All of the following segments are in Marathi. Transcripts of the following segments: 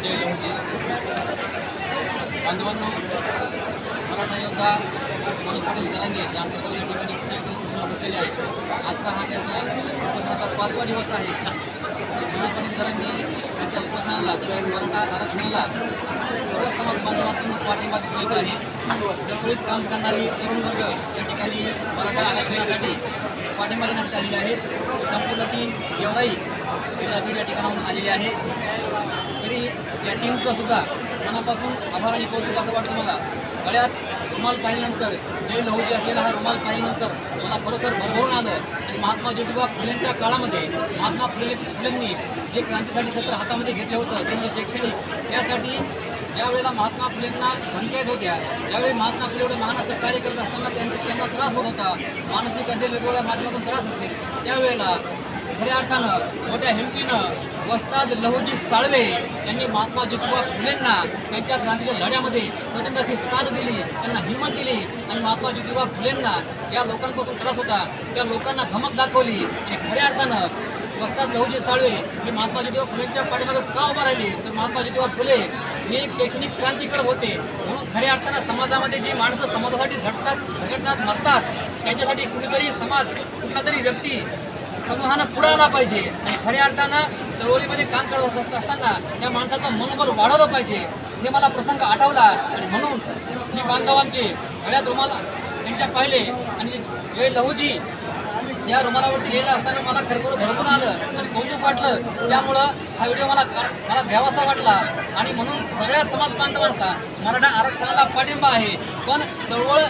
जय लहुजी बांधवांनो, मराठा योद्धा मनोज पाटील जरांगे या अंतर्गत या ठिकाणी उपोषणाला बसलेले आहेत. आजचा हा त्यांचा उपोषणाचा 5वा दिवस आहे. मनोज पाटील जरांगे यांच्या उपोषणाला मराठा आरक्षणाला सर्व समाज बांधवातून पाठिंबा दिसून येत आहे. चळवळीत काम करणारे तरुण वर्ग या ठिकाणी मराठा आरक्षणासाठी पाठिंबा देण्यासाठी आलेले आहेत. संपूर्ण टीम गेवराई जिल्हा बीड या ठिकाणाहून आलेली आहे. तरी या टीमचं सुद्धा मनापासून आभार आणि कौतुक असं वाटतं मला. गळ्यात रुमाल पाहिल्यानंतर जय लहुजी असलेला हा रुमाल पाहिल्यानंतर मला खरोखर भरभरून आलं. आणि महात्मा ज्योतिबा फुलेंच्या काळामध्ये महात्मा फुलेंनी जे क्रांतीसाठी शस्त्र हातामध्ये घेतलं होतं, त्यांचे शैक्षणिक यासाठी ज्यावेळेला महात्मा फुलेंना धमक्या येत होत्या, ज्यावेळी महात्मा फुले एवढे महान असं कार्य करत असताना त्यांना त्रास होत होता, मानसिक असेल वेगवेगळ्या माध्यमातून त्रास असतील, त्यावेळेला खऱ्या अर्थानं मोठ्या हिमतीनं वस्ताद लहुजी साळवे यांनी महात्मा ज्योतिबा फुलेंना त्यांच्या क्रांतीच्या लढ्यामध्ये प्रचंड अशी साथ दिली, त्यांना हिंमत दिली. आणि महात्मा ज्योतिबा फुलेंना ज्या लोकांपासून त्रास होता त्या लोकांना धमक दाखवली. आणि खऱ्या अर्थानं वस्ताद लहुजी साळवे हे महात्मा ज्योतिबा फुलेंच्या पाठीमागे का उभा राहिले, तर महात्मा ज्योतिबा फुले हे एक शैक्षणिक क्रांतिकारक होते. म्हणून खऱ्या अर्थानं समाजामध्ये जी माणसं समाजासाठी झगडतात मरतात, त्यांच्यासाठी कुणीतरी समाज कुठला तरी व्यक्ती समूहानं पुढे आला पाहिजे. आणि खऱ्या अर्थानं चळवळीमध्ये काम करत असताना त्या माणसाचं मनोबल वाढवलं पाहिजे. हे मला प्रसंग आठवला आणि म्हणून मी बांधवांचे गळ्यात रुमाल त्यांच्या पाहिले आणि जय लहुजी या रुमालावरती लिहिलं असताना मला खरोखर भरपूर आलं आणि कौतुक वाटलं. त्यामुळं हा व्हिडिओ मला घ्यावासा वाटला. आणि म्हणून सगळ्या समाज बांधवांचा मराठा आरक्षणाला पाठिंबा आहे. पण चळवळ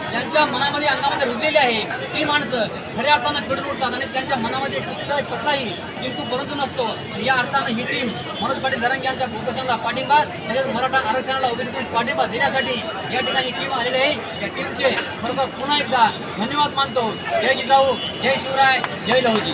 ज्यांच्या मनामध्ये अंगामध्ये रुजलेली आहे ती माणसं खऱ्या अर्थानं फिरून उठतात आणि त्यांच्या मनामध्ये कुठलाही किंतु परंतु नसतो. या अर्थानं ही टीम मनोज पाटील जरांगे यांच्या उपोषणाला पाठिंबा तसेच मराठा आरक्षणाला ओबीसीतून पाठिंबा देण्यासाठी या ठिकाणी टीम आलेली आहे. या टीमचे खरोखर पुन्हा एकदा धन्यवाद मानतो. जय जिजाऊ, जय शिवराय, जय लहुजी.